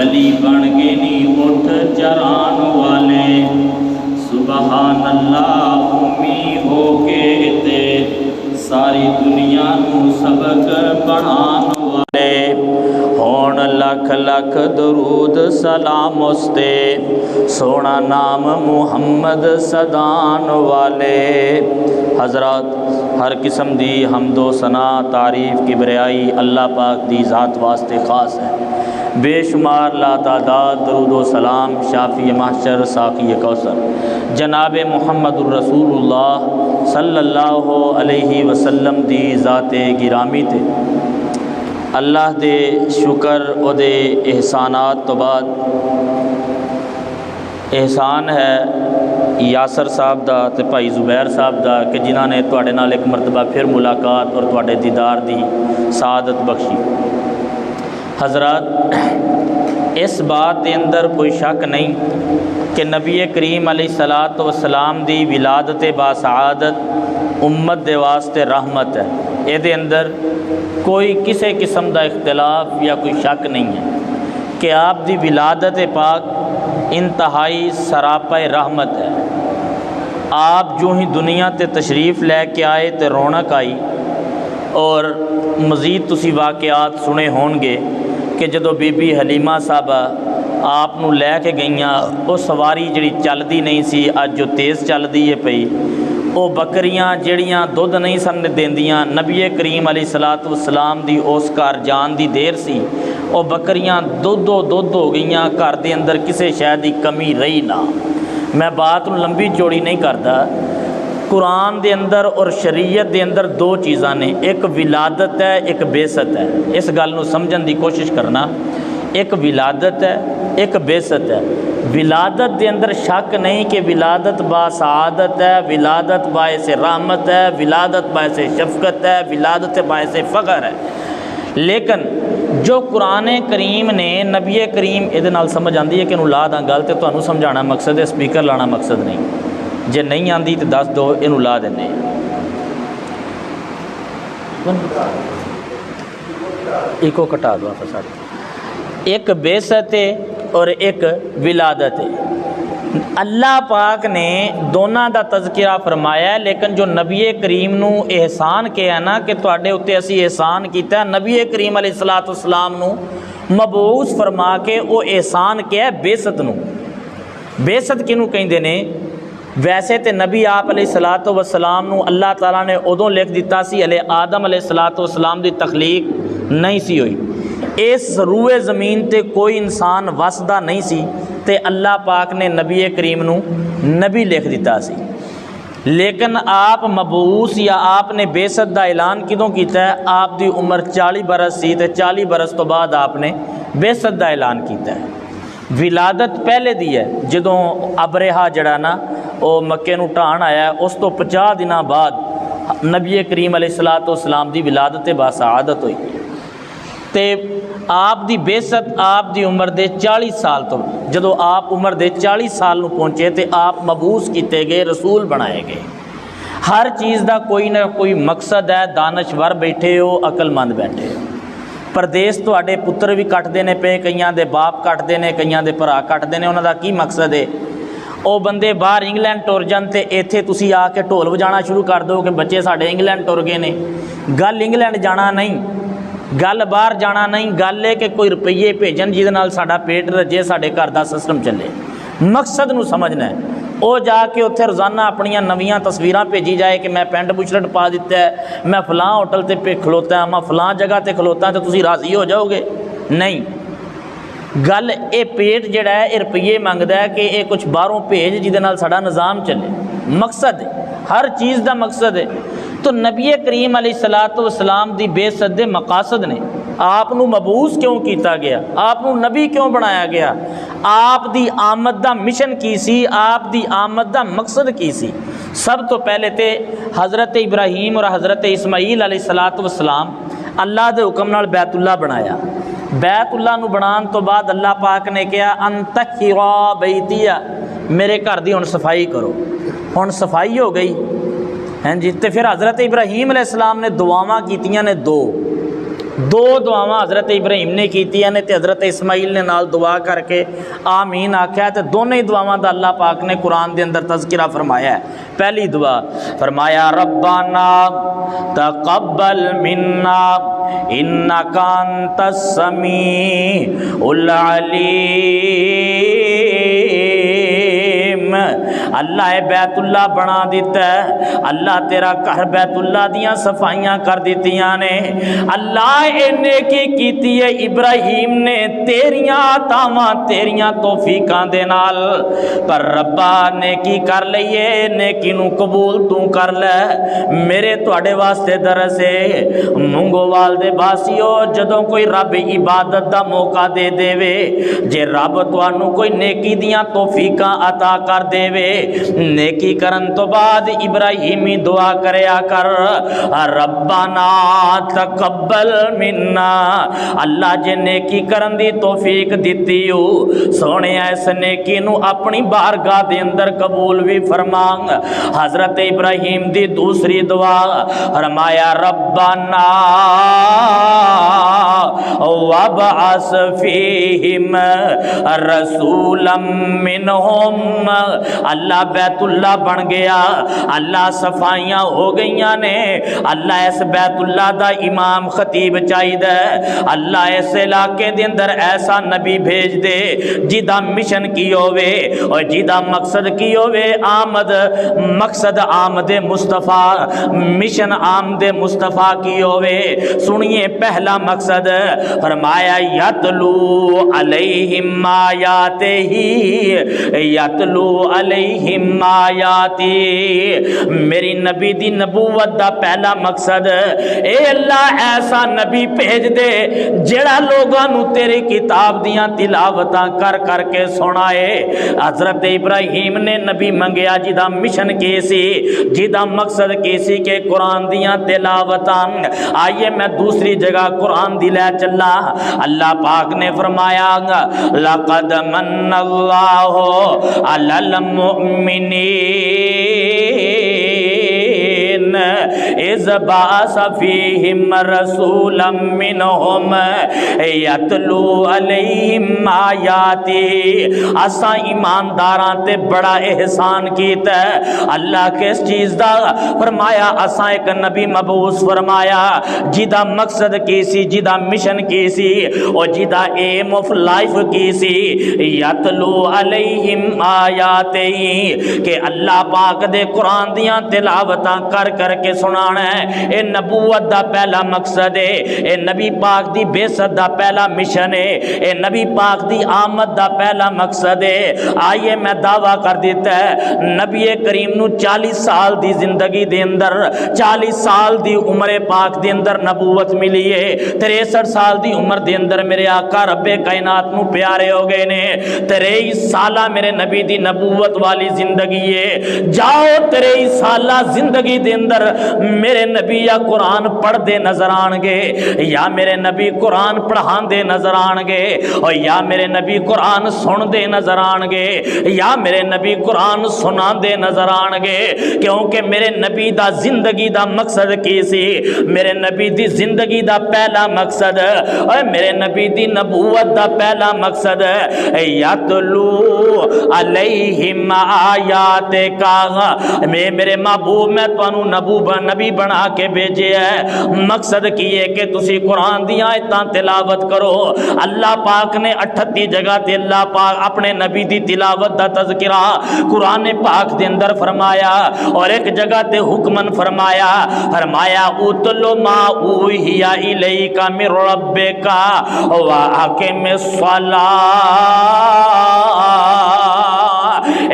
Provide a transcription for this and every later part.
ولی بن کے نہیں اٹھ چران والے، سبحان اللہ امی ہو کے تے ساری دنیا نو سبق پڑھان والے، ہون لکھ لکھ درود سلام استے، سونا نام محمد سدان والے۔ حضرات، ہر قسم دی حمد و ثنا تعریف کبریائی اللہ پاک دی ذات واسطے خاص ہے۔ بے شمار لا تعداد درود و سلام شافی محشر ساقی کوثر جناب محمد الرسول اللہ صلی اللہ علیہ وسلم دی ذات گرامی تے اللہ دے شکر او دے احسانات تو بعد احسان ہے یاسر صاحب دا تے بھائی زبیر صاحب دا کہ جنہاں نے تواڈے نال ایک مرتبہ پھر ملاقات اور تواڈے دیدار دی سعادت بخشی۔ حضرات، اس بات دے اندر کوئی شک نہیں کہ نبی کریم علیہ الصلاۃ والسلام دی ولادت باسعادت امت دے واسطے رحمت ہے، یہ دے اندر کوئی کسی قسم دا اختلاف یا کوئی شک نہیں ہے کہ آپ دی ولادت پاک انتہائی سراپا رحمت ہے۔ آپ جو ہی دنیا تے تشریف لے کے آئے تے رونق آئی، اور مزید تسی واقعات سنے ہون گے کہ جدو بی بی حلیمہ صاحبہ آپ نو لے کے گئیاں، وہ سواری جڑی چلدی نہیں سی اج جو تیز چلدی ہے پئی، وہ بکریاں جڑیاں دودھ نہیں سن دیندیاں، نبی کریم علیہ الصلاۃ والسلام دی اس گھر جان دی دیر سی، وہ بکریاں دودھ ہو گئیاں، گھر دے اندر کسے شے دی کمی رہی نہ۔ میں بات لمبی چوڑی نہیں کردا، قرآن دے اندر اور شریعت دے اندر دو چیزاں نے، ایک ولادت ہے ایک بعثت ہے۔ اس گل نو سمجھن دی کوشش کرنا، ایک ولادت ہے ایک بعثت ہے۔ ولادت دے اندر شک نہیں کہ ولادت باسعادت ہے، ولادت باعث رحمت ہے، ولادت باعث شفقت ہے، ولادت باعث فخر ہے، لیکن جو قرآن کریم نے نبی کریم یہ نال سمجھ آندی ہے کہ لا داں گل تے تانوں سمجھانا مقصد ہے، سپیکر لانا مقصد نہیں۔ جے نہیں آندی تو دس دو، یہ لا دینے۔ ایک کٹا دو آپ سارے، ایک بعثت ہے اور ایک ولادت ہے۔ اللہ پاک نے دونوں دا تذکرہ فرمایا ہے، لیکن جو نبی کریم نو احسان کیا نا کہ تواڈے اتے اسی احسان کیتا ہے، نبی کریم علیہ الصلاۃ والسلام نو مبعوث فرما کے وہ احسان کیا ہے بعثت نو۔ بعثت کنوں کہندے نے؟ ویسے تے نبی آپ علیہ الصلاۃ والسلام نو اللہ تعالیٰ نے ادوں لکھ دیتا سی علیہ آدم علیہ الصلاۃ والسلام دی تخلیق نہیں سی ہوئی، اس روئے زمین تے کوئی انسان وسدا نہیں سی تے اللہ پاک نے نبی کریم نو نبی لکھ دیتا سی، لیکن آپ مبعوث یا آپ نے بعثت دا اعلان کدوں کیتا ہے؟ آپ دی عمر 40 برس سی تے 40 برس تو بعد آپ نے بعثت دا اعلان کیتا ہے۔ ولادت پہلے دی ہے، جدوں ابرہا جڑا نا وہ مکے نو ٹھان آیا ہے، اس تو 50 دنوں بعد نبی کریم علیہ الصلاۃ والسلام دی ولادت باسعادت ہوئی، تے آپ دی بعثت آپ دی عمر دے 40 سال تو جدو آپ عمر دے 40 سال نو پہنچے تے آپ مبعوث کیتے گئے، رسول بنائے گئے۔ ہر چیز دا کوئی نہ کوئی مقصد ہے، دانشور بیٹھے ہو، عقل مند بیٹھے ہو۔ پردیس تواڈے پتر بھی کٹتے نے پے، کئیاں دے باپ کٹتے نے، کئیاں دے بھرا کٹتے نے، انہاں دا کی مقصد ہے؟ وہ بندے باہر انگلینڈ ٹر جان تے ایتھے تسی آ کے ڈھول وجانا شروع کر دو کہ بچے ساڈے انگلینڈ ٹر گئے نے۔ گل انگلینڈ جانا نہیں، گل باہر جانا نہیں، گل ہے کہ کوئی روپیے بھیجن جہدے نال ساڈا پیٹ رجے، ساڈے گھر دا سسٹم چلے۔ مقصد نو سمجھنا ہے۔ وہ جا کے اتنے روزانہ اپنیاں نویاں تصویراں بھیجی جائے کہ میں پینٹ بشرٹ پا دیتا ہے، میں فلاں ہوٹل تے پہ کھلوتا ہاں، میں فلاں جگہ تے کھلوتا ہاں، تو تسی راضی ہو جاؤ گے؟ نہیں۔ گل یہ پیٹ جڑا ہے یہ روپیے منگتا ہے کہ یہ کچھ باہروں بھیج جہدے نال ساڈا نظام چلے۔ مقصد ہے، ہر چیز دا مقصد ہے۔ تو نبی کریم علیہ الصلاۃ والسلام دی بعثت دے مقاصد نے۔ آپ نو مبعوث کیوں کیتا گیا؟ آپ نو نبی کیوں بنایا گیا؟ آپ دی آمد دا مشن کی سی؟ آپ دی آمد دا مقصد کی سی؟ سب تو پہلے تے حضرت ابراہیم اور حضرت اسماعیل علیہ الصلاۃ والسلام اللہ دے حکم نال بیت اللہ بنایا۔ بیت اللہ نو بنان تو بعد اللہ پاک نے کہا انتخرا بیتیہ، میرے گھر دی ہن صفائی کرو۔ ہن صفائی ہو گئی، ہیں جی۔ تے پھر حضرت ابراہیم علیہ السلام نے دعاواں کیتیاں نے دو، دو دعاواں حضرت ابراہیم نے کیتیاں نے تے حضرت اسماعیل نے نال دعا کر کے آمین آکھیا تے دونوں ہی دعاواں دا اللہ پاک نے قرآن دے اندر تذکرہ فرمایا ہے۔ پہلی دعا فرمایا ربنا تقبل منا انک انت السمیع العلیم۔ اللہ بیت اللہ بنا دیتا ہے، اللہ تیرا گھر بیت اللہ دیاں صفائیاں کر دیتیاں نے، اللہ نیکی کیتی ہے ابراہیم نے تیریاں عطاواں تیریاں توفیقاں دے نال، پر ربا نیکی کر لئیے نیکی نو قبول تو کر لے۔ میرے تواڈے واسطے درس ہے مونگو والدے باسیو، جدوں کوئی رب عبادت دا موقع دے دے وے، جے رب تانوں کوئی نیکی دیاں توفیقاں عطا کر دے وے، نیکی کرن تو بعد ابراہیمی دعا کریا کر ربنا تقبل منا، اللہ جے نیکی کرن دی توفیق دیتی ہو سونے اس نیکی نو اپنی بارگاہ دے اندر قبول بھی فرمانگ۔ حضرت ابراہیم دی دوسری دعا فرمایا ربنا وابعث فیہم رسولا منہم، اللہ بیت اللہ بن گیا، اللہ صفائیاں ہو گئیاں نے، اللہ اس بیت اللہ دا امام خطیب چاہیدہ، اللہ اس علاقے دے اندر ایسا نبی بھیج دے جیدہ مشن کی ہوئے اور جیدہ مقصد کی ہوئے آمد، مقصد آمد مصطفیٰ، مشن آمد مصطفیٰ کی ہوئے۔ سنیے پہلا مقصد فرمایا یتلو علیہم آیاتہ، یتلو علیہم آیاتی، میری نبی دی نبوت دا پہلا مقصد اے اللہ ایسا نبی بھیج دے جڑا لوگاں نو تیری کتاب دیاں تلاوتاں کر کر کے سنائے۔ حضرت ابراہیم نے نبی منگیا جدا مشن کی سی، جدا مقصد کی سی کہ قرآن دیاں تلاوتاں۔ آئیے میں دوسری جگہ قرآن دی لے چلا، اللہ پاک نے فرمایا لقد من اللہ علی المؤمنین اذ بعث فیہم رسولا منہم یتلو علیہم آیاتی۔ اساں ایمانداراں تے بڑا احسان کیتا ہے، اللہ کس چیز دا فرمایا اساں ایک نبی مبعوث فرمایا جیدہ مقصد کی سی، جیدہ مشن کی سی اور جیدہ ایم آف لائف کی سی یتلو علیہم آیاتی، کہ اللہ پاک دے قرآن دیاں تلاوتاں کر کر کے سنانا ہے۔ اے نبوت دا پہلا مقصد ہے، اے نبی پاک دی بیست دا پہلا مشن ہے، اے نبی پاک دی آمد دا پہلا مقصد ہے۔ آئیے میں دعویٰ کر دیتا ہے نبی کریم نو 40 سال دی زندگی دے اندر، 40 سال دی عمر پاک دے اندر نبوت ملی ہے، 63 سال دی عمر دے اندر میرے آقا رب کائنات نو پیارے ہو گئے نے، 23 سالہ میرے نبی دی نبوت والی زندگی ہے۔ جاؤ 23 سالہ زندگی دے اندر میرے نبی یا قرآن پڑھ دے نظر آن گے، یا میرے نبی قرآن پڑھان دے نظر آن گے، اور یا میرے نبی قرآن سن دے نظر آن گے، یا میرے نبی قرآن سنا دے نظر آن گے، کیونکہ میرے نبی دا زندگی دا مقصد کی سی، میرے نبی دی زندگی دا پہلا مقصد اور میرے نبی دی نبوت دا پہلا مقصد یتلو علیہم آیات کا، میرے محبوب میں تانوں نبی بنا کے بھیجے ہے، مقصد کیے کہ تسی قرآن دی آیتاں تلاوت کرو۔ اللہ پاک نے 38 جگہ تے اللہ پاک اپنے نبی دی تلاوت دا تذکرہ قرآن پاک دے اندر فرمایا، اور ایک جگہ تے حکمن فرمایا اتلو ما اوحی الیک من ربک واقم الصلاۃ،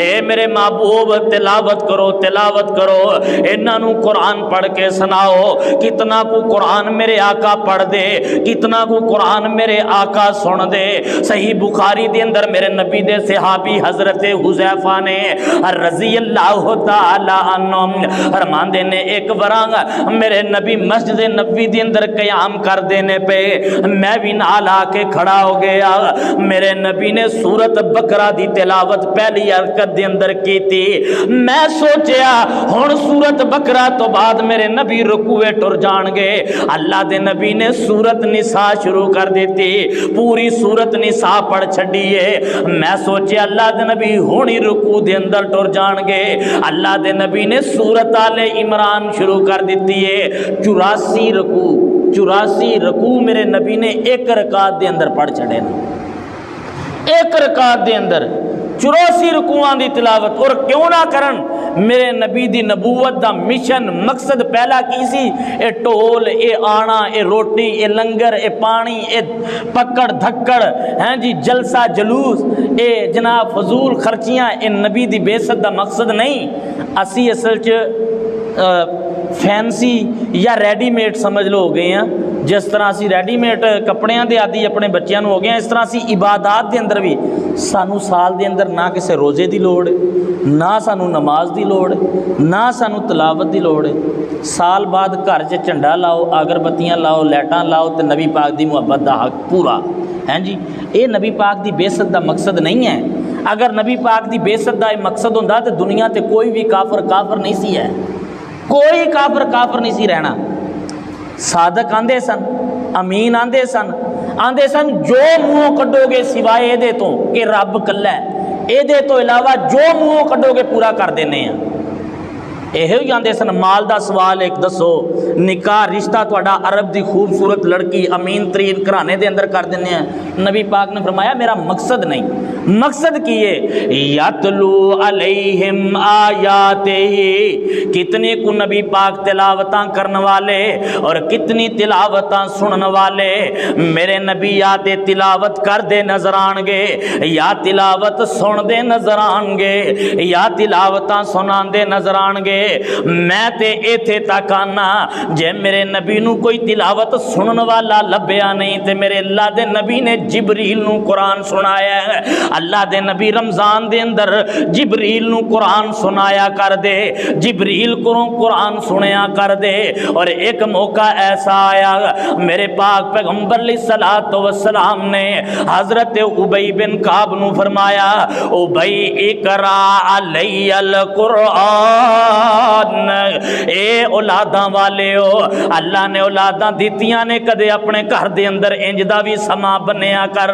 اے میرے محبوب تلاوت کرو تلاوت کرو، انہاں نو قرآن پڑھ کے سناؤ۔ کتنا کو قرآن میرے آقا پڑھ دے، کتنا کو قرآن میرے آقا سن دے۔ صحیح بخاری دے اندر میرے نبی دے صحابی حضرت حذیفہ نے رضی اللہ تعالی عنہ فرماندے نے ایک ورانگ میرے نبی مسجد نبوی دے اندر قیام کر دینے پہ میں بھی نال آ کے کھڑا ہو گیا، میرے نبی نے سورت بقرہ دی تلاوت پہلی حرکت دے اندر کی تھی میں سوچیا ہن سورت بقرہ تو بعد میرے نبی رکوع ٹر جان گے اللہ دے نبی نے سورت نساء شروع کر دیتی پوری سورت نساء پڑھ چھڈیے میں سوچیا اللہ دے نبی ہن ہی رکوع دے اندر ٹر جان گے اللہ دے نبی نے سورت آل عمران شروع کر دیتی ہے 84 رکوع میرے نبی نے ایک رکعت دے اندر پڑھ چھڑے نا ایک رکعت دے اندر 84 رکوعاں دی تلاوت اور کیوں نہ کرن میرے نبی دی نبوت دا مشن مقصد پہلا کی سی اے ٹول اے آنا اے روٹی اے لنگر اے پانی اے پکڑ دھکڑ ہیں جی جلسہ جلوس اے جناب فضول خرچیاں اے نبی دی بعثت دا مقصد نہیں اسی اصل فینسی یا ریڈی میڈ سمجھ لو ہو گئے ہیں جس طرح اسی ریڈی میڈ کپڑیاں دے آدی اپنے بچیاں ہو گئے ہیں اس طرح اسی عبادات دے اندر بھی سانو سال دے اندر نہ کسے روزے دی لوڑ نہ سانو نماز دی لوڑ نہ سانو تلاوت دی لوڑ سال بعد گھر چ جھنڈا لاؤ اگربتیاں لاؤ لائٹاں لاؤ تے نبی پاک دی محبت دا حق پورا ہیں جی اے نبی پاک دی بعثت دا مقصد نہیں ہے اگر نبی پاک دی بعثت دا مقصد ہوندا تے دنیا تے کوئی بھی کافر نہیں سی ہے کوئی کافر نہیں سی رہنا صادق آندے سن امین آندے سن جو منہ کڈو گے سوائے اے دے تو کہ رب کلا ہے اے دے تو علاوہ جو منہ کڈو گے پورا کر دینے ہیں یہ آندے سن مال دا سوال ایک دسو نکاح رشتہ تہاڈا عرب دی خوبصورت لڑکی امین ترین گھرانے دے اندر کر دینے ہیں نبی پاک نے فرمایا میرا مقصد نہیں مقصد کیے یتلو علیہم آیاتہ کتنے کو نبی پاک تلاوتاں کرنے والے اور کتنی تلاوتاں سنن والے میرے یا تلاوت کر دے نظر آن گے یا تلاوت سن دے نظر آن گے یا تلاوتاں سنان دے نظر آن گے میں تے ایتھے تک آنا جے میرے نبی نو کوئی تلاوت سنن والا لبیا نہیں تے میرے اللہ دے نبی نے جبریل نو قرآن سنایا ہے اللہ دے نبی رمضان دے اندر جبریل نو قرآن سنایا کر دے جبریل کو قرآن سنیا کر دے اور ایک موقع ایسا آیا میرے پاک پیغمبر علیہ الصلوۃ والسلام نے حضرت ابی بن کعب نو فرمایا ابی اقرا علی القرآن اے اولاداں والے ہو اللہ نے اولاداں دیتیاں نے کدے اپنے گھر دے اندر انج دا بھی سما بنیا کر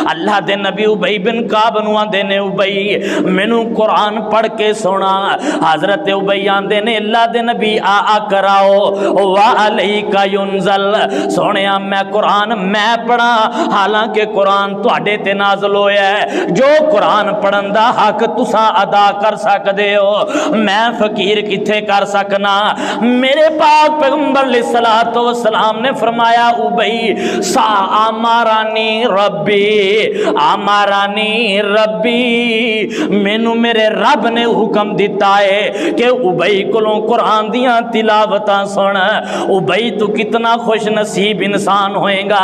اللہ دے نبی ابی بن کعب نو آندے نے ابی مینوں قرآن پڑھ کے سونا حضرت ابی آندے نے اللہ دے نبی آ کراؤ وعلیک ینزل سونیا میں قرآن میں پڑھا حالانکہ قرآن تواڈے تے نازل ہویا ہے جو قرآن پڑھن دا حق تساں ادا کر سکدے ہو میں فقیر کتھے کر سکنا میرے پاک پیغمبر علیہ الصلوۃ والسلام نے فرمایا ابی سا امرانی ربی مینوں میرے رب نے حکم دیتا ہے کہ ابی کولوں قرآن دیاں تلاوتاں سن ابی تو کتنا خوش نصیب انسان ہوئے گا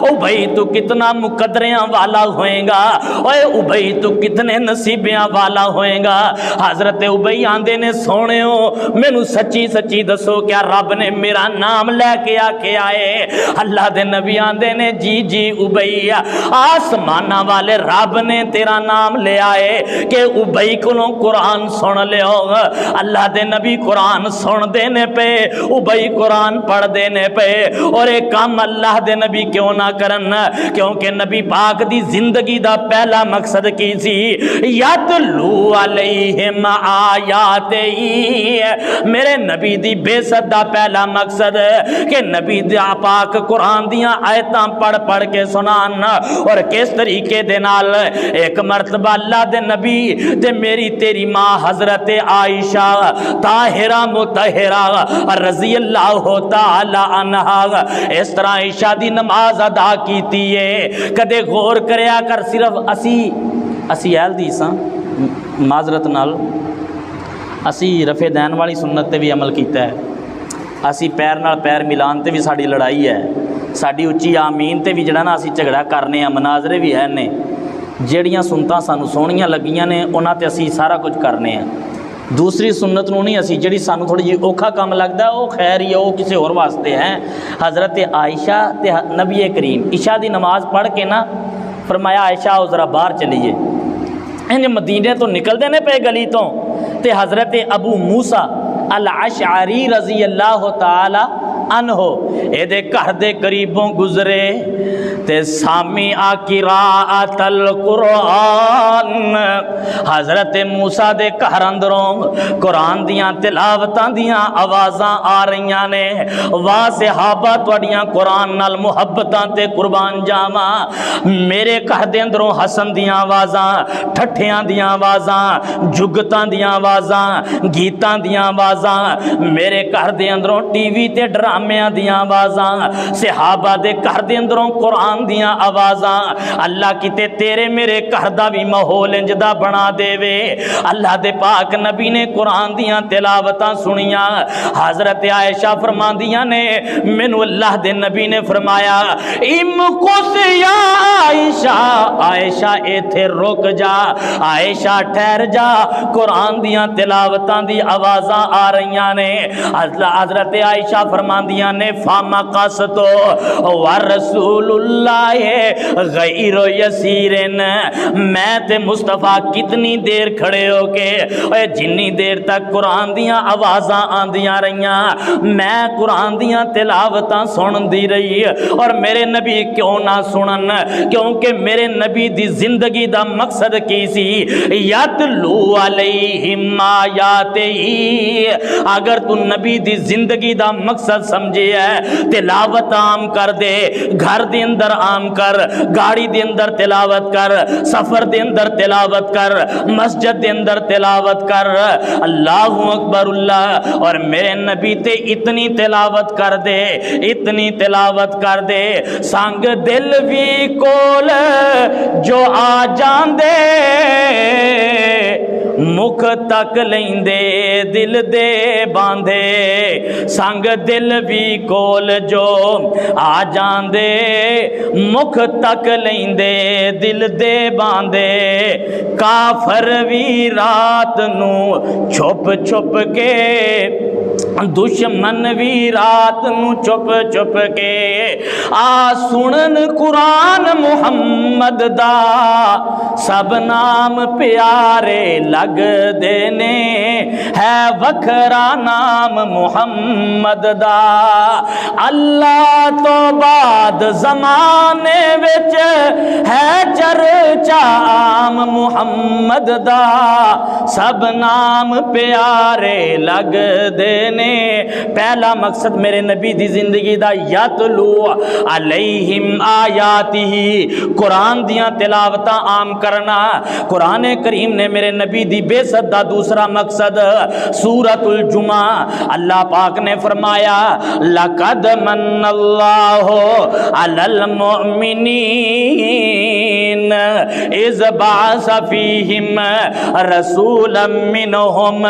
ابی تو کتنا مقدریاں والا ہوئے گا اوے ابی تو کتنے نصیبیاں والا ہوئے گا حضرت ابی آندے نے سونے ہو مینوں سچی سچی دسو کیا رب نے میرا نام لے کے آئے اللہ دے نبی آندے نے جی ابی آسمانہ والے رب نے تیرا نام لے آئے کہ ابی کولوں قرآن سن لیو اللہ دے نبی قرآن سن دینے پہ ابی قرآن پڑھ دینے پہ اور ایک کام اللہ دے نبی کیوں نہ کرن کیونکہ نبی پاک دی زندگی دا پہلا مقصد کی سی یتلو علیہم آیاتہ میرے نبی دی بعثت دا پہلا مقصد کہ نبی دا پاک قرآن دیاں آیتاں پڑھ کے سنان اور کس طریقے دے نال ایک مرتبہ اللہ دے نبی تے میری تیری ماں حضرت عائشہ طاہرہ مطہرہ رضی اللہ تعالی عنہا اس طرح عشاء دی نماز ادا کیتی ہے کدے غور کریا کر صرف اسی اہل دی ساں معذرت نال اسی رفع دین والی سنت تے بھی عمل کیتا ہے اسی پیر نال پیر ملان تے بھی ساڈی لڑائی ہے ساڈی اچھی آمین تے بھی جڑا نا اسی جھگڑا کرنے ہیں مناظرے بھی ہے نے جیڑیاں سنتاں سانو سونیاں لگیاں نے انہاں تے اسی سارا کچھ کرنے ہیں دوسری سنت نو نہیں اسی جڑی سانو تھوڑی جی اوکھا کام لگدا ہے وہ خیر ہی ہے وہ کسی اور واسطے ہیں حضرت عائشہ تے نبی کریم عشاء دی نماز پڑھ کے نا فرمایا عائشہ او ذرا باہر چلیے انج مدینے تو نکلتے نے پے گلی تو تے حضرت ابو موسیٰ الاشعری رضی اللہ تعالی عنہ اے دے گھر دے قریبوں گزرے تے سامع قراءت القرآن حضرت موسیٰ دے گھر اندروں قرآن دیاں تلاوتاں دیاں آوازاں آ رہیاں نے واہ صحابہ تواڈیاں قرآن نال محبتاں تے قربان جاواں میرے گھر دے اندروں حسن دیاں آوازاں ٹھٹھیاں دیاں آوازاں جگتاں دیاں آوازاں گیتاں دیاں آوازاں میرے گھر دے اندروں ٹی وی تے ڈرامیاں دیاں آوازاں صحابہ دے گھر دے اندروں قرآن دیاں آوازاں اللہ کیتے تیرے میرے گھر دا بھی ماحول انجدا بنا دے وے اللہ دے پاک نبی نے قرآن دیاں تلاوتاں سنیاں حضرت عائشہ فرماندیاں نے مینوں اللہ دے نبی نے فرمایا امکس یا عائشہ عائشہ ایتھے رک جا عائشہ ٹھہر جا قرآن دیاں تلاوتاں دی آوازاں آ رہیاں نے حضرت عائشہ فرماندیاں نے فاما قصتو ورسول اللہ غیر یسیرن میں تے مصطفیٰ کتنی دیر کھڑے ہو کے جنی دیر تک قرآن دیاں آوازاں آندیاں رہیاں میں قرآن دیاں تلاوتاں سن دی رہی اور میرے نبی کیوں نہ سنن کیونکہ میرے نبی دی زندگی دا مقصد کی سی یتلو علیہم آیاتہی اگر تو نبی دی زندگی دا مقصد سمجھے ہے تلاوت عام کر دے گھر دے اندر عام کر گاڑی دے اندر تلاوت کر سفر دے اندر تلاوت کر مسجد دے اندر تلاوت کر اللہ اکبر اللہ اور میرے نبی تے اتنی تلاوت کر دے اتنی تلاوت کر دے سنگ دل بھی کول جو آ جان دے مکھ تک لیندے دل دے باندھے سنگ دل بھی کول جو آ جان دے مکھ تک لیندے دل دے باندھے کافر بھی رات نو چھپ چھپ کے دشمن بھی رات نو چھپ چھپ کے آ سنن قرآن محمد دا سب نام پیارے لگ دینے ہے وکھرا نام محمد دا اللہ تو بعد زمانے وچ ہے چرچا عام محمد دا سب نام پیارے لگ دینے پہلا مقصد میرے نبی دی زندگی دا یتلو علیہم آیاتہی قرآن دیاں تلاوتاں عام کرنا قرآن کریم نے میرے نبی دی بے ست دا دوسرا مقصد سورۃ الجمعہ اللہ پاک نے فرمایا لقد من اللہ علی المؤمنین اذ بعث فیہم رسولا منہم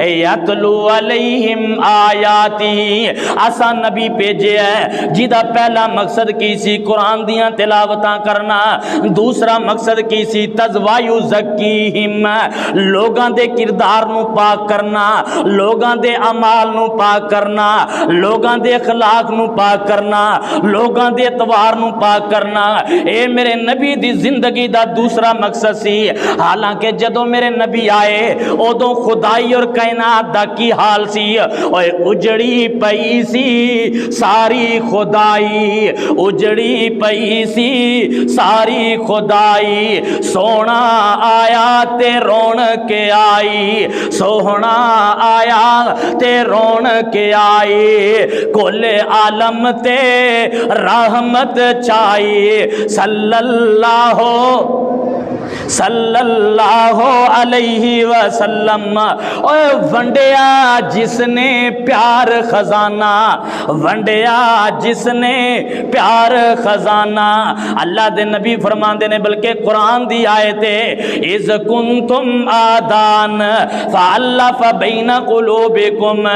یتلو علیہم آیاتی اسا نبی بھیجے ہے جیدہ پہلا مقصد کی سی قرآن دیاں تلاوتاں کرنا دوسرا مقصد کی سی تزوایو زکیہم لوگاں دے کردار نو پاک کرنا لوگاں دے اعمال نو پاک کرنا لوگاں دے اخلاق نو پاک کرنا لوگاں دے اعتبار نو پاک کرنا اے میرے نبی دی زندگی دا دوسرا مقصد سی حالانکہ جدوں میرے نبی آئے ادوں خدائی اور کائنات دا کی حال سی اوے اجڑی پئی سی ساری خدائی اجڑی پئی سی ساری خدائی سونا آیا تے رون کے آئی سونا آیا تے رون کے آئی کل عالم تے رحمت چائی صلی اللہ علیہ وسلم اوے ونڈیا جس نے پیار خزانہ ونڈیا جس نے پیار خزانہ اللہ دے نبی فرماندے نے بلکہ قرآن دی آیت ہے اذ کنتم آدان فالف بین قلوبکم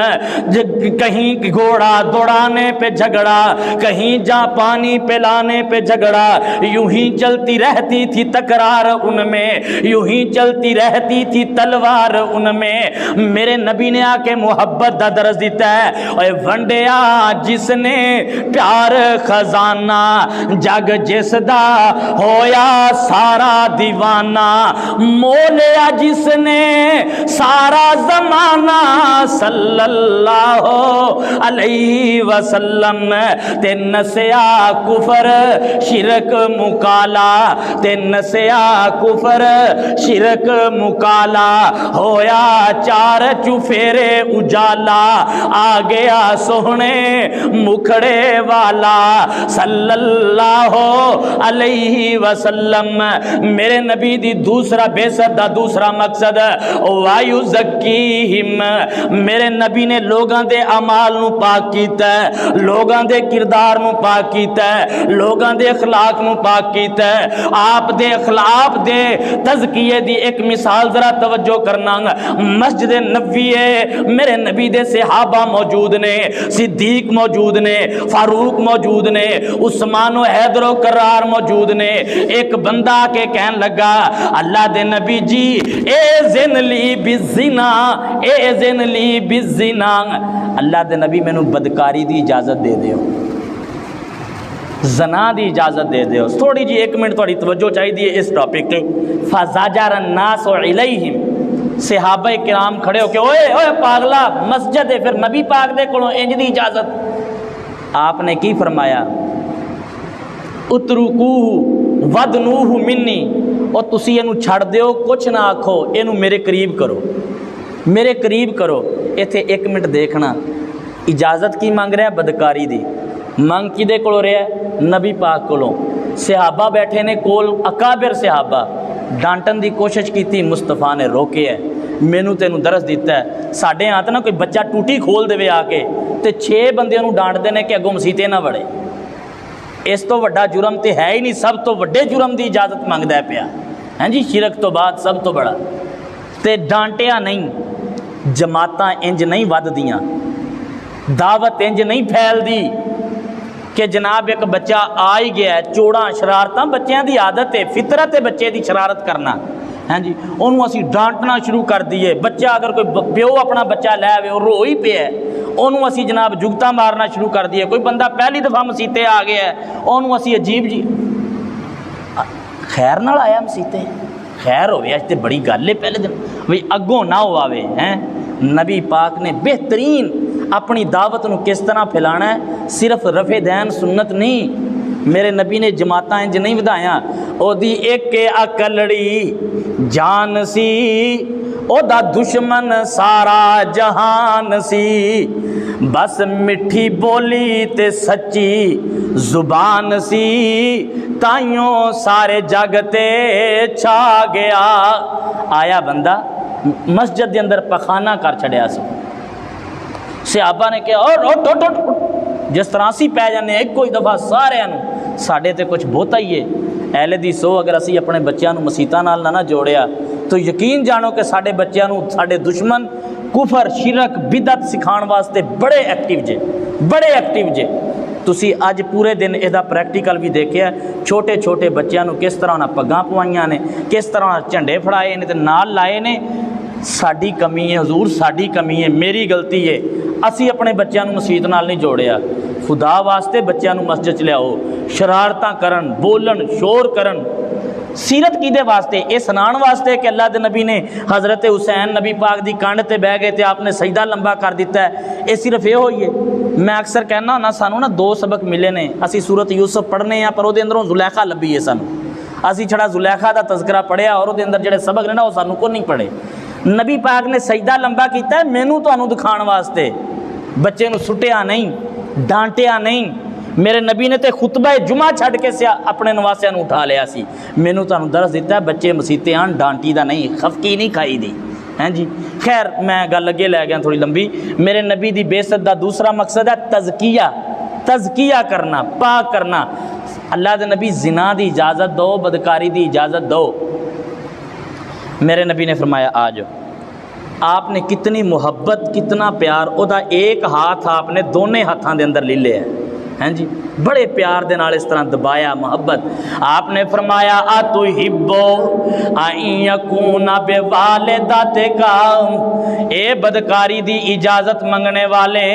کہیں گھوڑا دوڑانے پہ جھگڑا کہیں جا پانی پلانے پہ جھگڑا یوں ہی چلتی رہتی تھی تکرار ان میں، یوں ہی چلتی رہتی تھی تلوار ان میں۔ میرے نبی نے آ کے محبت دا درس دیتا ہے، اے ونڈیا جس نے پیار خزانہ، جگ جس دا ہویا سارا دیوانہ، مولیا جس نے سارا زمانہ، صلی اللہ علیہ وسلم تے نسیا کفر شرک مکالا، تے نسیا کفر شرک مکالا، ہویا چار چفیرے اجالا، آ گیا سوہنے مکھڑے والا، صلی اللہ علیہ وسلم۔ میرے نبی دی دوسرا بیست دا دوسرا مقصد وایو زکیہم، میرے نبی نے لوگاں دے اعمال نو پاک کیتا ہے، لوگاں دے کردار نو پاک کیتا ہے، لوگاں دے اخلاق نو پاک کیتا ہے۔ آپ دے اخلاق دے تزکیے دی ایک مثال ذرا توجہ کرنا، مسجد نبوی ہے، میرے نبی دے صحابہ موجود نے، صدیق موجود نے، فاروق موجود نے، عثمان و حیدر و کرار موجود نے۔ ایک بندہ کے کہن لگا اللہ دے نبی جی اذن لی بالزنا، اذن لی بالزنا، اللہ دے نبی میں نو بدکاری دی اجازت دے دیو، زنا دی اجازت دے دیو۔ تھوڑی جی ایک منٹ تھوڑی توجہ چاہیے اس ٹاپک تے۔ فزجر الناس علیہم، صحابہ کرام کھڑے ہو کے اوئے اوئے پاگلا مسجد ہے، پھر نبی پاک دے کولوں انج دی اجازت؟ آپ نے کی فرمایا اترکوہ ودنوہ منی، اور تسی اینو چھڑ دیو، کچھ نہ آکھو، اینو میرے قریب کرو، میرے قریب کرو۔ ایتھے ایک منٹ دیکھنا، اجازت کی مانگ رہا ہے؟ بدکاری دی منگ کدے کولوں رہا ہے؟ نبی پاک کولوں۔ صحابہ بیٹھے نے کول، اکابر صحابہ، ڈانٹن دی کوشش کیتی، مصطفیٰ نے روکے ہے، مینوں تینوں درس دیتا ہے۔ ساڈے ہاں تے نا کوئی بچہ ٹوٹی کھول دے آ کے تے 6 بندے نوں ڈانٹ دے نے کہ اگوں مسیتے نہ وڑے، اس تو وڈا جرم تے ہے ہی نہیں، سب تو وڈے جرم دی اجازت مانگدا ہے پیا، ہاں جی، شرک تو بعد سب تو بڑا۔ تے ڈانٹیا نہیں، جماعتاں انج نہیں ود دیاں، دعوت انج نہیں پھیل دی کہ جناب ایک بچہ آ ہی گیا ہے، چوڑاں شرارتاں بچیاں دی عادت ہے، فطرت ہے بچے دی شرارت کرنا، ہاں جی، انہوں اسی ڈانٹنا شروع کر دیے۔ بچہ اگر کوئی پیو اپنا بچہ لے آوے اور رو ہی پہ ہے، انہوں اسی جناب جگتا مارنا شروع کر دیے۔ کوئی بندہ پہلی دفعہ مسیتے آ گیا ہے، انہوں اسی عجیب جی خیر نال آیا مسیتے، خیر ہوئے اج تے بڑی گل ہے، پہلے دن بھئی اگوں نہ ہو آوے ہیں۔ نبی پاک نے بہترین اپنی دعوت نو کس طرح پھیلانا ہے، صرف رفع دین سنت نہیں، میرے نبی نے جماعتاں انج نہیں ودایا، او دی ایک اکلڑی جان سی، او دا دشمن سارا جہان سی، بس مٹھی بولی تے سچی زبان سی، تائیوں سارے جگ تے چھا گیا۔ آیا بندہ مسجد دے اندر پخانہ کر چھڑیا سی، صحابہ نے کہا اور اٹھ اٹھ اٹھ، جس طرح سی پہ جانے ایک کوئی دفعہ سارے انہوں، ساڑھے تے کچھ بہتا ہی ہے۔ اہل حدیث ہو اگر اسی اپنے بچیاں نو مسیتاں نال نہ جوڑیا تو یقین جانو کہ ساڑھے بچیاں نو ساڑھے دشمن کفر شرک بدعت سکھان واسطے بڑے ایکٹیو جے، بڑے ایکٹیو جے۔ تسی اج پورے دن ادا پریکٹیکل بھی دیکھیا، چھوٹے چھوٹے بچیاں نو کس طرح نہ پگاں پوائیاں نے، کس طرح جھنڈے پھڑائے نے تے نال لائے نے۔ ساڈی کمی ہے حضور، ساڈی کمی ہے، میری غلطی ہے، اسی اپنے بچیاں نو مسجد نال نہیں جوڑیا۔ خدا واسطے بچیاں نو مسجد چ لیاؤ، شرارتاں کرن، بولن، شور کرن۔ سیرت کیدے واسطے؟ یہ سنان واسطے کہ اللہ دے نبی نے حضرت حسین نبی پاک دی کانڈ تے بہ گئے تے آپ نے سجدہ لمبا کر دیتا ہے، یہ صرف یہ ہوئی ہے؟ میں اکثر کہنا ہونا سانو نا 2 سبق ملے نے، اسی سورت یوسف پڑھنے ہیں پر وہ اندروں زلیخا لبھی ہے سانو، اسی چھڑا زلیخا دا تذکرہ پڑھیا اور وہ اندر جڑے سبق نے نا وہ سانو کو نہیں پڑھے۔ نبی پاک نے سجدہ لمبا کیتا ہے مینوں تانوں دکھان واسطے، بچے نو سٹیا نہیں، ڈانٹیا نہیں۔ میرے نبی نے تے خطبہ جمعہ چھڑ کے اپنے نواسیاں نو اٹھا لیا سی، مینوں تانوں درس دیتا ہے بچے مسیتے آن ڈانٹی دا نہیں، خفکی نہیں کھائی دی، ہیں جی۔ خیر میں گل اگے لے گیا تھوڑی لمبی۔ میرے نبی دی بعثت دا دوسرا مقصد ہے تزکیہ، تزکیہ کرنا، پاک کرنا۔ اللہ دے نبی زنا دی اجازت دو، بدکاری دی اجازت دو۔ میرے نبی نے فرمایا آ جاؤ۔ آپ نے کتنی محبت، کتنا پیار، او دا ایک ہاتھ آپ نے دونوں ہاتھاں دے اندر لے لیا ہے، ہیں جی، بڑے پیار دے نال اس طرح دبایا محبت. آپ نے فرمایا اتحبو ان یکون بوالدتک، اے بدکاری دی اجازت منگنے والے،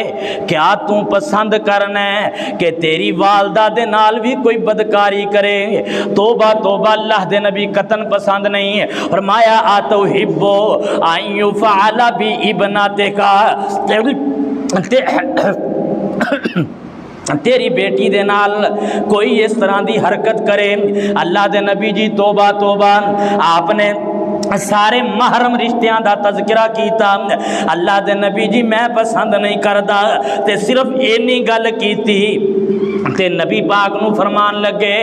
کیا تو پسند کرنا ہے کہ تیری والدہ دے نال بھی کوئی بدکاری کرے؟ توبہ توبہ، اللہ دے نبی قطن پسند نہیں ہے. فرمایا اتحبو ان یفعل بی ابنتک، تیری بیٹی دے نال کوئی اس طرح دی حرکت کرے. اللہ دے نبی جی توبہ توبہ، آپ نے سارے محرم رشتیاں دا تذکرہ کیتا. اللہ دے نبی جی میں پسند نہیں کردا، تے صرف اینی گل کیتی تے نبی پاک نو فرمان لگے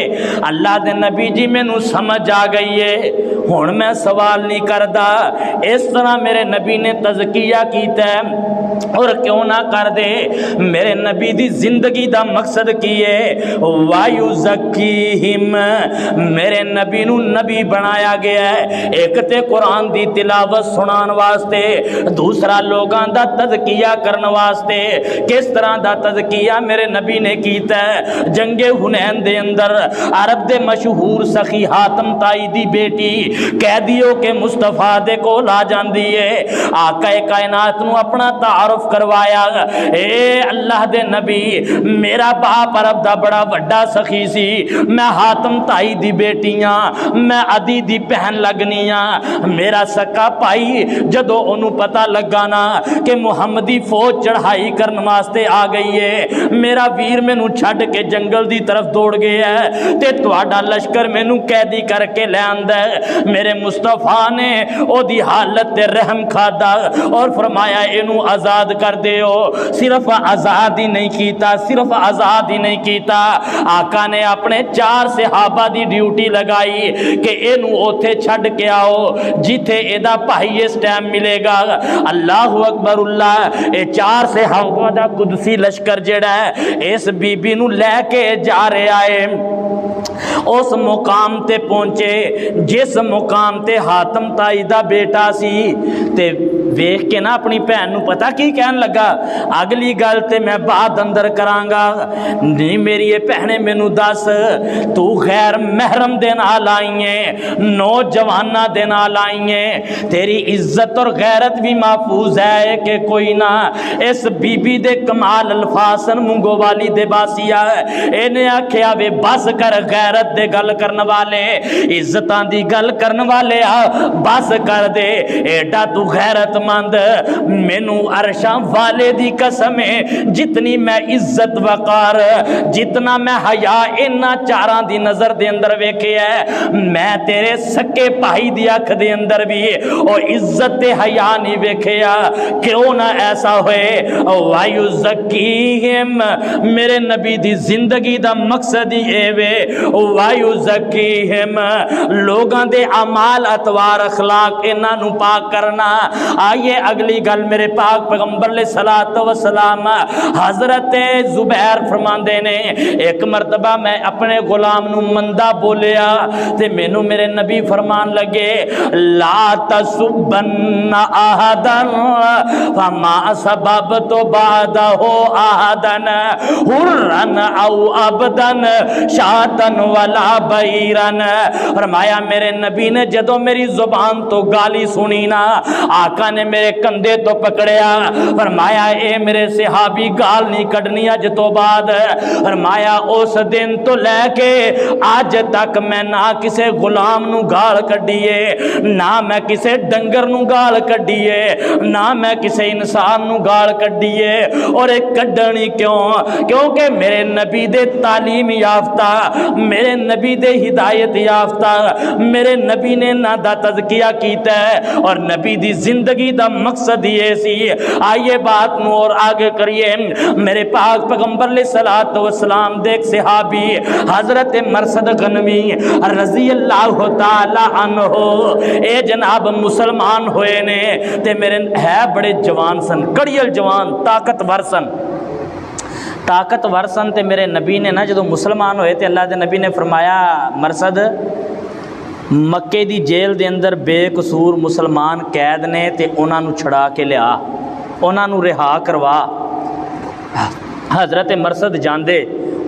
اللہ دے نبی جی مینوں سمجھ آ گئی ہے، ہن میں سوال نہیں کردا. اس طرح میرے نبی نے تزکیہ کیتا ہے، اور کیوں نہ کر دے. میرے نبی دی زندگی دا مقصد کی ہے وَيُزَكِّيهِمْ، میرے نبی نو نبی بنایا گیا ہے، ایک تے قرآن دی تلاوت سنان واسطے، دوسرا لوگاں دا تذکیہ کرن واسطے. کس طرح دا تذکیہ میرے نبی نے کیتا ہے؟ جنگ حنین دے اندر عرب دے مشہور سخی حاتم تائی دی بیٹی قیدیوں کے مصطفیٰ دے کو لا جاندی ہے. آقا کائنات نو اپنا تعارف کروایا، اے اللہ دے نبی میرا باپ عرب دا بڑا وڈا سخی سی، میں حاتم تائی دی بیٹیاں، میں عدی دی بہن لگنیاں. میرا سکا پائی جدو انہوں پتہ لگا نا کہ محمدی فوج چڑھائی کرن واسطے آ گئی ہے، میرا ویر مینوں چھڈ کے جنگل دی طرف دوڑ گیا ہے تے تہاڈا لشکر مینوں قیدی کر کے لے آندا ہے. میرے مصطفیٰ نے او دی حالت تے رحم کھادا اور فرمایا اینوں آزاد کر دیو. صرف آزاد ہی نہیں کیتا، صرف آزاد ہی نہیں کیتا، آقا نے اپنے 4 صحابہ دی ڈیوٹی لگائی کہ اینوں اوتھے چھڈ کے آؤ جتھے ایدا بھائی اس ٹائم ملے گا. اللہ اکبر اللہ. اے 4 صحابہ دا قدسی لشکر جڑا ہے اس بی بی نو لے کے جا رہے آئے. اس مقام تے پہنچے جس مقام تے حاتم تائی دا بیٹا سی، تے ویکھ کے نا اپنی بہن نو پتہ کی کہن لگا، اگلی گل تے میں بعد اندر کرانگا. نہیں میری بہنے مینوں دس، تو غیر محرم دے نال آئی ہے، نوجواناں دے نال آئی ہے، تیری عزت اور غیرت بھی محفوظ ہے کہ کوئی نہ؟ اس بی بی دے کمال الفاظ منگو والی دے باسیا اینے آکھیا وے بس کر، غیرت دے گل کرن والے، عزتاں دی گل کرن والے بس کر دے. ایڈا تو غیرت مند، مینوں عرشاں والے دی قسم ہے جتنی میں عزت وقار، جتنا میں حیا انہاں 4 دی نظر دے اندر ویکھے ہے، میں تیرے سکے بھائی دی اکھ دے اندر بھی او عزت تے حیا نہیں ویکھیا. کیوں نہ ایسا ہوئے؟ وَيُزَكِّيهِمْ، میرے نبی دی زندگی دا مقصد ہی اے وے وَيُزَكِّيهِمْ، لوگاں دے اعمال اطوار اخلاق انہاں نو پاک کرنا. آئیے اگلی گل میرے پاک پیغمبر علیہ الصلوۃ والسلام حضرت زبیر فرماندے نے ایک مرتبہ میں اپنے غلام نو مندہ بولیا تے مینوں میرے نبی فرمان لگے لا تسبن احدا فما سببت بعدہ احدا حرا او عبدا شاتا ولا بعیرا. فرمایا میرے نبی نے جدو میری زبان تو گالی سنی نا، آقا نے میرے کندھے تو پکڑیا، فرمایا اے میرے صحابی گال نہیں کڈنی اج تو بعد. فرمایا اس دن تو لے کے آج تک میں نہ کسے غلام نو گال کڈیے، نہ میں کسے ڈنگر نو گال کڈیے، نہ میں کسے انسان نو گال کڈیے. اور ایک کڈنی کیوں؟ کیونکہ میرے نبی دے تعلیم یافتہ، میرے نبی دے ہدایت یافتہ، میرے نبی نے نہ دا تذکیہ کیتا ہے اور نبی دی زندگی دا مقصد یہ سی. آئیے بات نو اور آگے کریے. میرے پاک پیغمبر علیہ الصلوۃ والسلام دے ایک صحابی حضرت مرثد غنوی رضی اللہ تعالی عنہ، اے جناب مسلمان ہوئے نے تے میرے ہے بڑے جوان سن، کڑیل جوان، طاقتور سن تے میرے نبی نے نا جدو مسلمان ہوئے تے اللہ دے نبی نے فرمایا مرثد مکے دی جیل دے اندر بے قصور مسلمان قید نے تے انہاں نو چھڑا کے لیا، انہاں نو رہا کروا. حضرت مرثد جاندے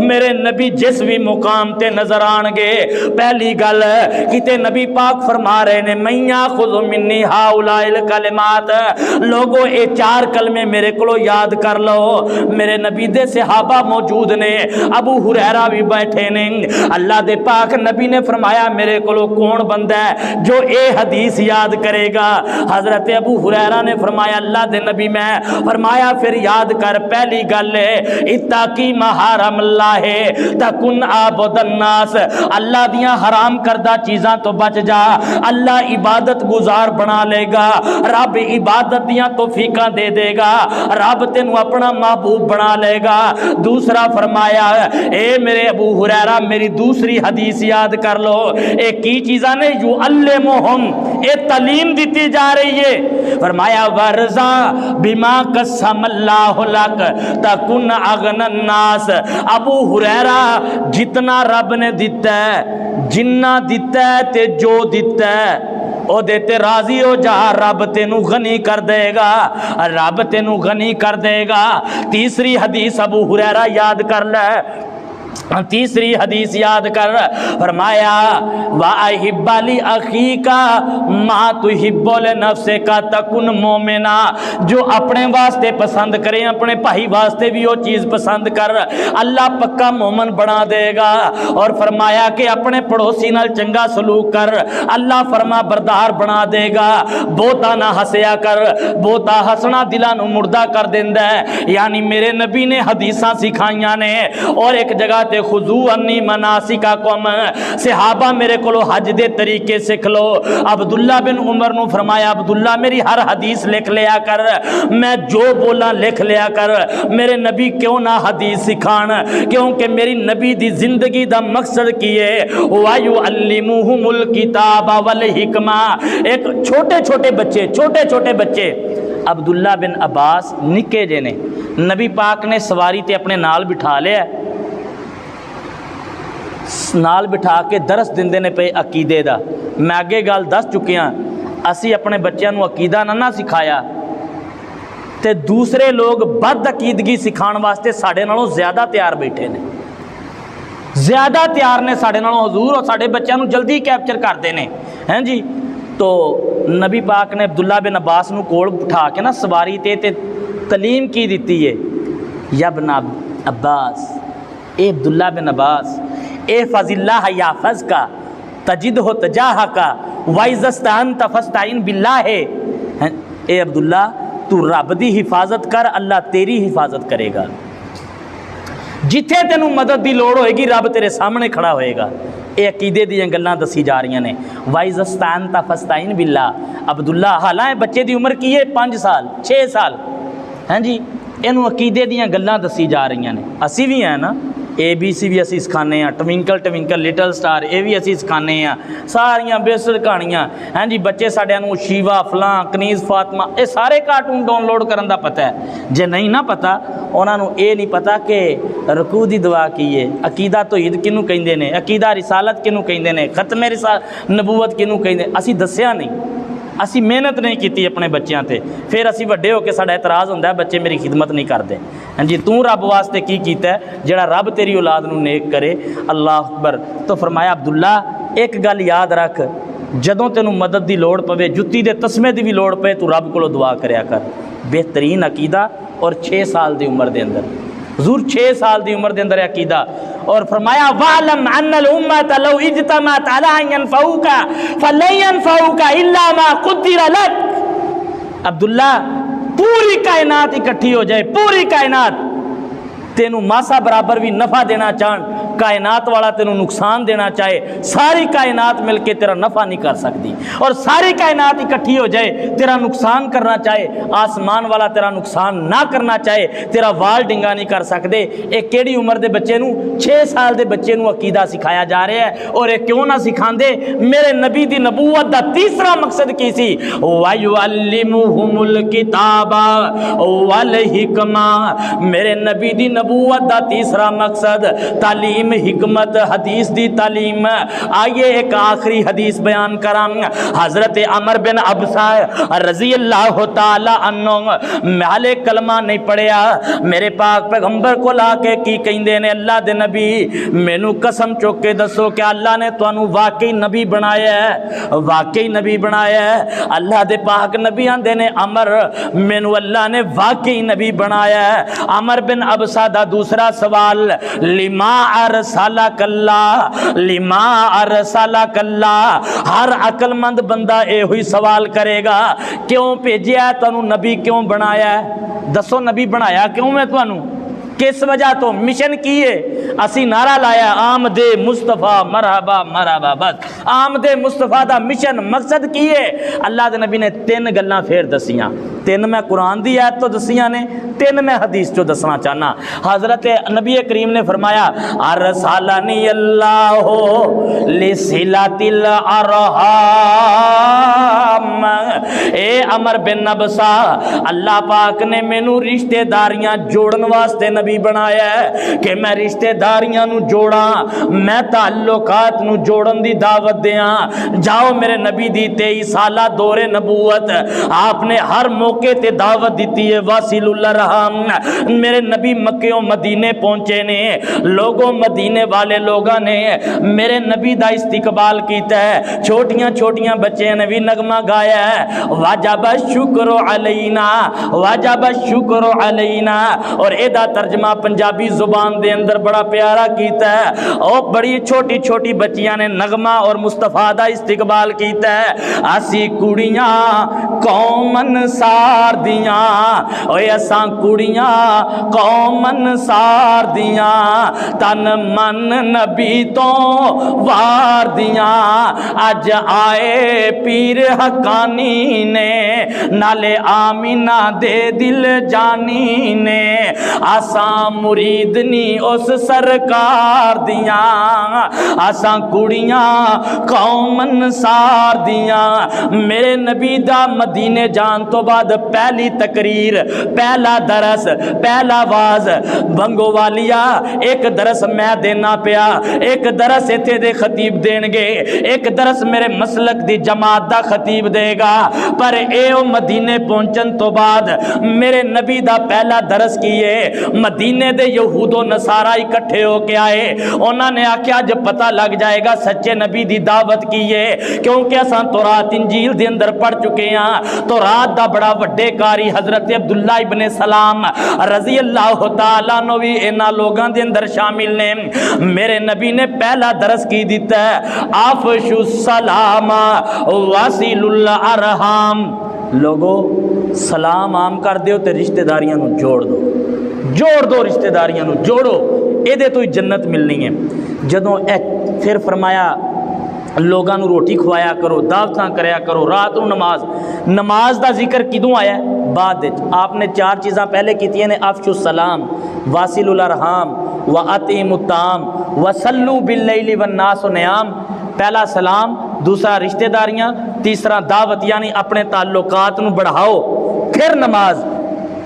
میرے نبی جس بھی مقام تے نظر آن گے پہلی گل کتے نبی پاک فرما رہے نے میں یاخذ منی ہؤلاء الکلمات لوگو اے 4 کلمے میرے کولو یاد کر لو میرے نبی دے صحابہ موجود نے ابو ہریرہ بھی بیٹھے نے اللہ دے پاک نبی نے فرمایا میرے کولو کون بندہ ہے جو اے حدیث یاد کرے گا حضرت ابو ہریرہ نے فرمایا اللہ دے نبی میں فرمایا پھر یاد کر پہلی گل ہے اتقی محارم اللہ تکن عابد الناس اللہ دیاں حرام کردہ چیزاں تو بچ جا اللہ عبادت گزار بنا لے گا رب عبادت دیاں توفیقاں دے دے گا رب تینوں اپنا محبوب بنا لے گا دوسرا فرمایا اے میرے ابو ہریرہ میری دوسری حدیث یاد کر لو اے کی چیزاں نے یعلمہم اے تعلیم دیتی جا رہی ہے فرمایا ورزا بما قسم اللہ لک تکن اغنى الناس ابو ہریرہ جتنا رب نے دیتا ہے جنہ دیتا ہے تے جو دیتا ہے او دیتے راضی ہو جا رب تینوں غنی کر دے گا رب تینوں غنی کر دے گا تیسری حدیث ابو ہریرہ یاد کر لے تیسری حدیث یاد کر فرمایا وَأَحِبَّ لِأَخِيكَ مَا تُحِبُّ لِنَفْسِكَ تَكُنْ مُؤْمِنًا جو اپنے واسطے پسند کریں اپنے بھائی واسطے بھی وہ چیز پسند کر اللہ پکا مومن بنا دے گا اور فرمایا کہ اپنے پڑوسی نال چنگا سلوک کر اللہ فرما بردار بنا دے گا بہتا نہ ہسیا کر بہتا ہسنا دلاں نوں مردہ کر دیندا ہے یعنی میرے نبی نے حدیثاں سکھائیاں نے اور ایک جگہ تے خذو انی مناسککم صحابہ میرے کولو حج دے طریقے سکھ لو عبداللہ بن عمر نو فرمایا عبداللہ میری ہر حدیث لکھ لیا کر میں جو بولا لکھ لیا کر میرے نبی کیوں نہ حدیث سکھان کیونکہ میری نبی دی زندگی دا مقصد کی ہے وَيُعَلِّمُهُمُ الْكِتَابَ وَالْحِكْمَةَ ایک چھوٹے چھوٹے بچے عبداللہ بن عباس نکے جے نے نبی پاک نے سواری تے اپنے نال بٹھا لیا نال بٹھا کے درس دیندے نے پے عقیدے دا میں اگے گل دس چکیاں اسی اپنے بچیاں نو عقیدہ نہ سکھایا تے دوسرے لوگ بد عقیدگی سکھان واسطے ساڑے نالوں زیادہ تیار بیٹھے نے زیادہ تیار نے ساڑے نالوں حضور اور ساڑے بچیاں نو جلدی کیپچر کرتے نے ہیں جی تو نبی پاک نے عبداللہ بن عباس نو کول بٹھا کے نا سواری تے تعلیم کی دیتی ہے یا ابن عباس اے عبداللہ بن عباس احفظ اللہ یحفظ کا تجدہ تجاہ کا وَإِذَا اسْتَعَنْتَ فَاسْتَعِنْ بِاللَّهِ اے عبداللہ تو رب دی حفاظت کر اللہ تیری حفاظت کرے گا جتھے تینوں مدد دی لوڑ ہوئے گی رب تیرے سامنے کھڑا ہوئے گا اے عقیدے دیاں گلاں دسی جا رہی ہیں وَإِذَا اسْتَعَنْتَ فَاسْتَعِنْ بِاللَّهِ عبداللہ حالانکہ بچے دی عمر کی ہے 5 سال 6 سال ہیں جی اینوں عقیدے دیاں گلاں دسی جا رہی ہیں اسی بھی ہیں نا اے بی سی بھی اسی سکھانے ہیں ٹوینکل ٹوینکل لٹل سٹار اے بھی اسی سکھانے ہیں ساریاں بیسر کہانیاں ہیں جی بچے ساڈے نوں شیوا فلاں کنیز فاطمہ اے سارے کارٹون ڈاؤن لوڈ کرن دا پتہ ہے جے نہیں نہ پتہ انہاں نوں اے نہیں پتہ کہ رکوع دی دعا کی ہے عقیدہ توحید کینوں کہندے نے عقیدہ رسالت کینوں کہندے نے ختم نبوت کینوں کہندے اسی دسیا نہیں اسی محنت نہیں کیتی اپنے بچیاں تے پھر اسی وڈے ہو کے ساڈا اعتراض ہوندا ہے بچے میری خدمت نہیں کرتے ہاں جی تو رب واسطے کی کیتا ہے جڑا رب تیری اولاد نو نیک کرے اللہ اکبر تو فرمایا عبداللہ ایک گل یاد رکھ جدوں تینوں مدد دی لوڑ پوے جُتی دے تسمے دی بھی لوڑ پے تو رب کولو دعا کریا کر بہترین عقیدہ اور 6 سال دی عمر دے اندر حضور 6 سال دی عمر دے اندر عقیدہ اور فرمایا وَعْلَمْ أَنَّ الْأُمَّةَ لَوْ اجْتَمَعَتْ عَلَىٰ أَن يَنفَعُوكَ فَلَن يَنفَعُوكَ إِلَّا مَا قُدِّرَ لَكَ عبداللہ پوری کائنات اکٹھی ہو جائے پوری کائنات تینوں ماسا برابر بھی نفع دینا چاہن کائنات والا تینوں نقصان دینا چاہے ساری کائنات مل کے تیرا نفع نہیں کر سکتی اور ساری کائنات اکٹھی ہو جائے تیرا نقصان کرنا چاہے آسمان والا تیرا نقصان نہ کرنا چاہے تیرا وال ڈنگا نہیں کر سکتے ایک کیڑی عمر دے بچے نوں 6 سال دے بچے نوں عقیدہ سکھایا جا رہا ہے اور یہ کیوں نہ سکھاندے میرے نبی دی نبوت دا تیسرا مقصد کی سی وَيُعَلِّمُهُمُ الْكِتَابَ وَالْحِكْمَةَ میرے نبی دی نبوت دا تیسرا مقصد تعلیم علم حکمت حدیث دی تعلیم. آئیے ایک آخری حدیث بیان کرام. حضرت عمر بن ابسہ رضی اللہ تعالی عنہ محلے کلمہ نہیں پڑھیا, میرے پاک پیغمبر کو لا کے کی کہندے نے, اللہ دے نبی مینوں قسم چوک کے دسو کہ اللہ نے تانوں واقعی نبی بنایا ہے, واقعی نبی بنایا ہے. اللہ دے پاک نبی آندے نے عمر مینوں اللہ نے واقعی نبی بنایا ہے. عمر بن ابسہ دا دوسرا سوال, لما ارسلک اللہ, لما ارسلک اللہ. ہر عقل مند بندہ اے ہوئی سوال کرے گا, کیوں بھیجیا ہے تانوں, نبی کیوں بنایا ہے, دسو نبی بنایا کیوں میں تانوں, کس وجہ تو, مشن کی ہے. اسی نعرہ لایا آمد مصطفیٰ مرحبا مرحبا, بس آمد مصطفیٰ دا مشن مقصد کی ہے. اللہ دے نبی نے تین گلاں پھر دسیاں, تین میں قرآن دی آیت تو دسیاں نے, تین میں حدیث جو دسنا چاہنا. حضرت نبی کریم نے فرمایا ارسلنی اللہ لصلۃ الارحام. اے عمر بن ابسہ, اللہ پاک نے مینوں رشتہ داریاں جوڑن واسطے نبی بنایا ہے کہ میں رشتہ داریاں نو جوڑاں, میں تعلقات نو جوڑن دی دعوت دیاں. جاؤ میرے نبی دی 23 سالہ دور نبوت, آپ نے ہر موقع تے دعوت دیتی ہے واصل الرحم. میرے نبی مکے و مدینے پہنچے نے, لوگوں مدینے والے لوگاں نے میرے نبی دا استقبال کیتا ہے. چھوٹیاں چھوٹیاں بچے نے بھی نغمہ گایا ہے, واجب الشکر علینا, واجب الشکر علینا. اور اے دا ترجمہ پنجابی زبان دے اندر بڑا پیارا کیتا ہے. اور بڑی چھوٹی چھوٹی بچیاں نے نغمہ اور مصطفیٰ دا استقبال کیتا ہے. اسی کڑیاں قوم انصار دیاں, اوے اساں کڑیاں قوم انصار دیاں, تن من نبی تو وار دیاں. اج آئے پیر حقانی نے, نالے آمینہ دے دل جانی نے, آساں مرید نی اس سرکار دیاں, آساں کڑیاں قوم انصار دیاں. میرے نبی دا مدینے جان تو بعد پہلی تقریر, پہلا درس, پہلا واز بنگو والیا, ایک درس میں دینا پیا, ایک درس ایتھے دے خطیب دین گے, ایک درس میرے مسلک دی جماعت دا خطیب دے گا. پر اے او مدینے پہنچن تو بعد میرے نبی دا پہلا درس کیے, مدینے دے یہود و نصارہ اکٹھے ہو کے آئے. انہوں نے آکھیا جب پتہ لگ جائے گا سچے نبی دی دعوت کیے, کیونکہ اساں تورات انجیل دے اندر پڑھ چکے ہیں. تورات دا بڑا وڈے کاری حضرت عبداللہ ابن سلام رضی اللہ تعالیٰ عنہ بھی انہاں لوگاں دے اندر شامل نے. میرے نبی نے پہلا درس کی دیتا ہے, افشوا السلام واصل الارحام. لوگو سلام عام کر دیو تے رشتہ داریاں نو جوڑ دو, جوڑ دو رشتہ داریاں نو جوڑو, اے دے تو ہی جنت ملنی ہے. جدوں پھر فرمایا لوگاں نو روٹی کھوایا کرو, دعوتاں کریا کرو, رات نو نماز. نماز دا ذکر کدوں آیا ہے, بعد وچ. آپ نے 4 چیزاں پہلے کیتیاں نے, افشوا السلام, واصل الارحام, واطعموا الطعام, وصلوا باللیل والناس نیام. پہلا سلام, دوسرا رشتہ داریاں, تیسرا دعوت یعنی اپنے تعلقات نو بڑھاؤ, پھر نماز.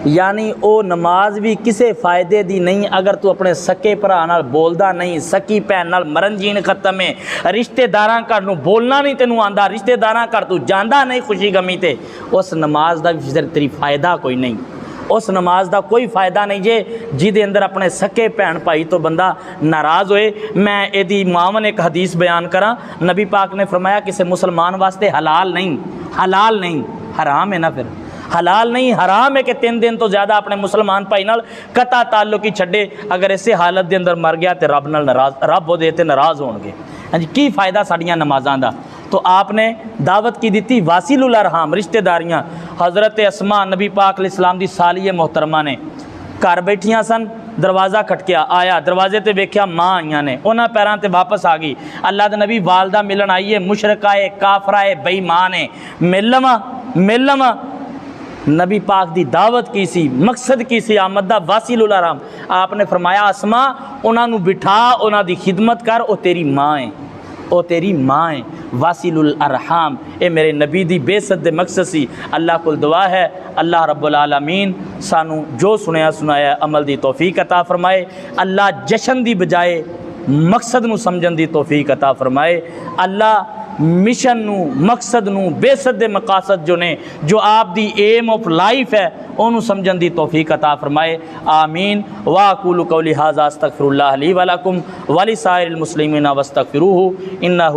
یعنی او نماز بھی کسے فائدے دی نہیں اگر تو اپنے سکے بھرا نال بولدا نہیں, سکی بھین نال مرن جین ختم ہے. رشتہ داراں گھر نو بولنا نہیں تینوں آندا, رشتہ داراں گھر تو جاندا نہیں خوشی غمی تے, اس نماز دا بھی تیری فائدہ کوئی نہیں. اس نماز دا کوئی فائدہ نہیں جے جی دے اندر اپنے سکے بھین بھائی تو بندہ ناراض ہوئے. میں ایدی معاون ایک حدیث بیان کراں. نبی پاک نے فرمایا کسی مسلمان واسطے حلال نہیں, حلال نہیں, حرام ہے نا, پھر حلال نہیں حرام ہے کہ 3 دن تو زیادہ اپنے مسلمان بھائی نال قطع تعلق ہی چھڈے. اگر اسے حالت دے اندر مر گیا تے رب نال ناراض, رب وہ دیتے ناراض ہون گے. ہاں جی, کی فائدہ ساڈیاں نمازاں دا. تو آپ نے دعوت کی دیتی واصل الارحام, رشتہ داریاں. حضرت اسماء نبی پاک علیہ السلام دی سالیہ محترمہ نے گھر بیٹھیاں سن, دروازہ کھٹکیا, آیا دروازے تے ویکھیا ماں آئیاں نے, انہاں پیراں تے واپس آ گئی. اللہ دے نبی والدہ ملن آئی ہے, مشرکہ ہے, کافرہ ہے, بے ایمان ہے, مل لواں. نبی پاک دی دعوت کی سی, مقصد کی سی آمد دا واصل الارحام. آپ نے فرمایا اسماء انہاں نو بٹھا, انہاں دی خدمت کر, او تیری ماں ہے, او تیری ماں ہے. واصل الارحام اے میرے نبی دی بے صد مقصد سی. اللہ کول دعا ہے اللہ رب العالمین سانو جو سنیا سنایا عمل دی توفیق عطا فرمائے. اللہ جشن دی بجائے مقصد نو سمجھن دی توفیق عطا فرمائے۔ اللہ مشن نو، مقصد نو، بیسد دے مقاصد جو نے، جو آپ دی ایم آف لائف ہے، انہوں سمجھن دی توفیق عطا فرمائے، آمین۔ واقول قولی ھذا استغفر اللہ لی ولکم ولسائر المسلمین واستغفروہ انہ